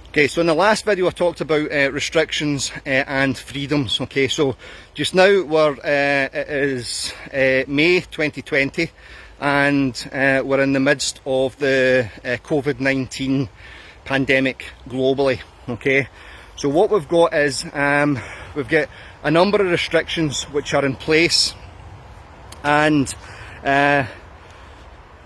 Okay, so in the last video I talked about restrictions and freedoms. Okay, so just now it is May 2020 and we're in the midst of the COVID-19 pandemic globally. Okay, so what we've got is we've got a number of restrictions which are in place, and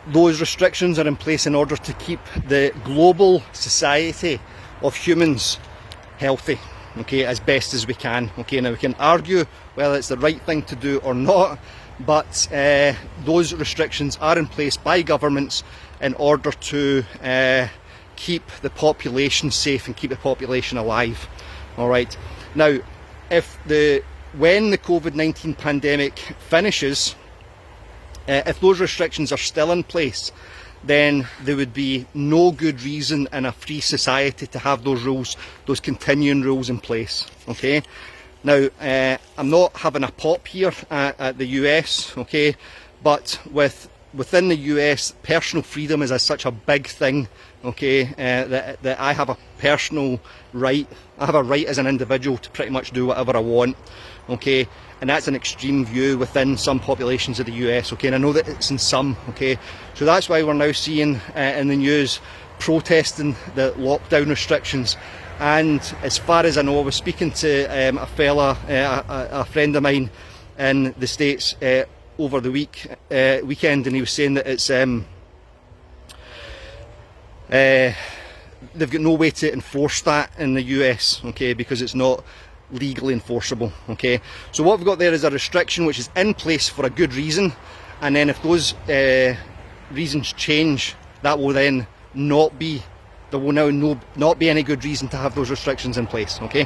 those restrictions are in place in order to keep the global society of humans healthy, okay, as best as we can. Okay, now we can argue whether it's the right thing to do or not, but those restrictions are in place by governments in order to keep the population safe and keep the population alive. All right, now when the COVID-19 pandemic finishes, if those restrictions are still in place, then there would be no good reason in a free society to have those rules, those continuing rules in place. Okay, now I'm not having a pop here at the US, okay, but within the US, personal freedom is such a big thing, okay, that I have a personal right, I have a right as an individual to pretty much do whatever I want, okay, and that's an extreme view within some populations of the US, okay, and I know that it's in some, okay, so that's why we're now seeing in the news protesting the lockdown restrictions. And as far as I know, I was speaking to a friend of mine in the States over the weekend, and he was saying that it's they've got no way to enforce that in the US, okay, because it's not legally enforceable. Okay, so what we've got there is a restriction which is in place for a good reason, and then if those reasons change, that will then not be, there will now not be any good reason to have those restrictions in place. Okay,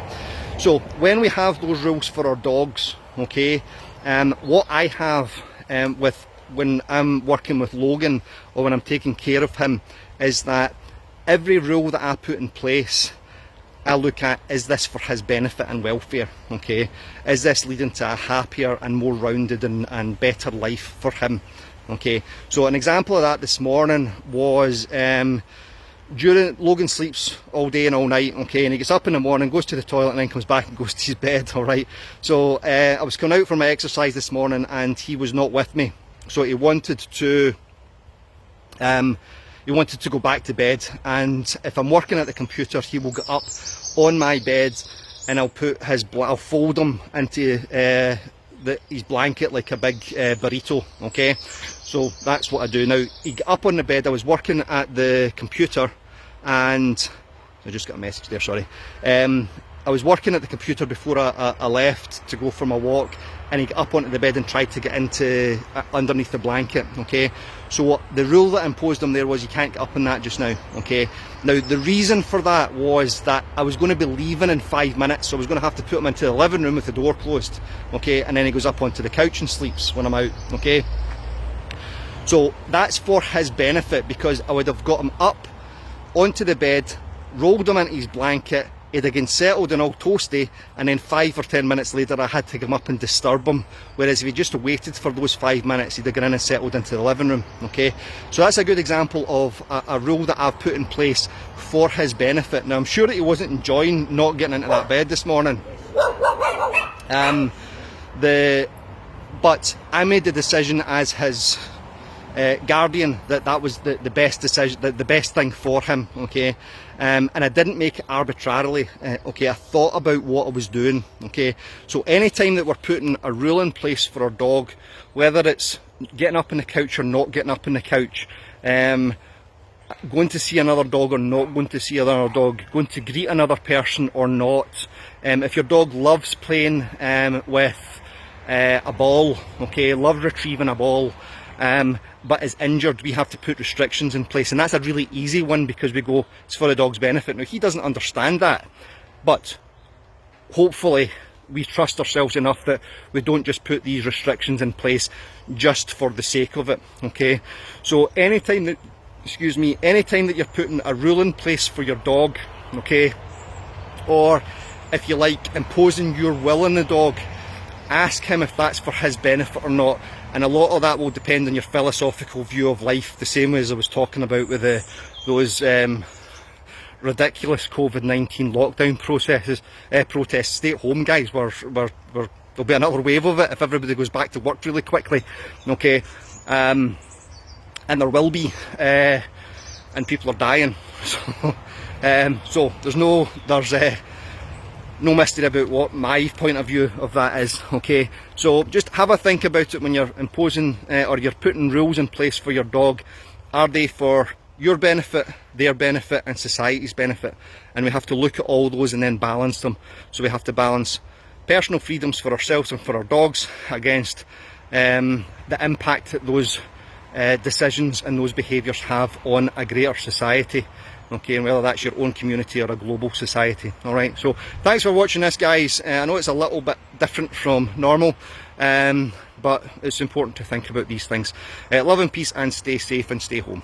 so when we have those rules for our dogs, okay, what I have when I'm working with Logan or when I'm taking care of him is that every rule that I put in place, I look at, is this for his benefit and welfare? Okay, is this leading to a happier and more rounded and better life for him? Okay, so an example of that this morning was Logan sleeps all day and all night, okay, and he gets up in the morning, goes to the toilet, and then comes back and goes to his bed. All right, so I was coming out for my exercise this morning and he was not with me, so he wanted to go back to bed, and if I'm working at the computer, he will get up on my bed and I'll fold him into his blanket like a big burrito. Okay, so that's what I do. Now he got up on the bed, I was working at the computer, and I just got a message there, sorry. I was working at the computer before I left to go for my walk, and he got up onto the bed and tried to get into underneath the blanket. Okay, so the rule that I imposed on there was you can't get up on that just now. Okay, now the reason for that was that I was going to be leaving in 5 minutes, so I was going to have to put him into the living room with the door closed. Okay, and then he goes up onto the couch and sleeps when I'm out. Okay, so that's for his benefit, because I would have got him up onto the bed, rolled him into his blanket, he'd again settled and all toasty, and then 5 or 10 minutes later I had to come up and disturb him, whereas if he just waited for those 5 minutes, he'd have gone in and settled into the living room. Okay, so that's a good example of a rule that I've put in place for his benefit. Now I'm sure that he wasn't enjoying not getting into that bed this morning, but I made the decision as his guardian that was the best decision, the best thing for him. Okay, and I didn't make it arbitrarily. Okay, I thought about what I was doing. Okay, so anytime that we're putting a rule in place for our dog, whether it's getting up on the couch or not getting up on the couch, going to see another dog or not going to see another dog, going to greet another person or not, if your dog loves playing with a ball, okay, loves retrieving a ball, but is injured, we have to put restrictions in place. And that's a really easy one, because we go, it's for the dog's benefit. Now he doesn't understand that, but hopefully we trust ourselves enough that we don't just put these restrictions in place just for the sake of it. Okay, so anytime that you're putting a rule in place for your dog, okay, or if you like imposing your will on the dog, ask him if that's for his benefit or not. And a lot of that will depend on your philosophical view of life, the same way as I was talking about with those ridiculous COVID-19 lockdown protests. Stay at home, guys. There'll be another wave of it if everybody goes back to work really quickly, okay? And there will be, and people are dying. So there's no mystery about what my point of view of that is, okay? So just have a think about it when you're imposing or you're putting rules in place for your dog. Are they for your benefit, their benefit, and society's benefit? And we have to look at all those and then balance them. So we have to balance personal freedoms for ourselves and for our dogs against the impact that those decisions and those behaviours have on a greater society, okay, and whether that's your own community or a global society. Alright, so thanks for watching this, guys. I know it's a little bit different from normal, but it's important to think about these things. Love and peace, and stay safe and stay home.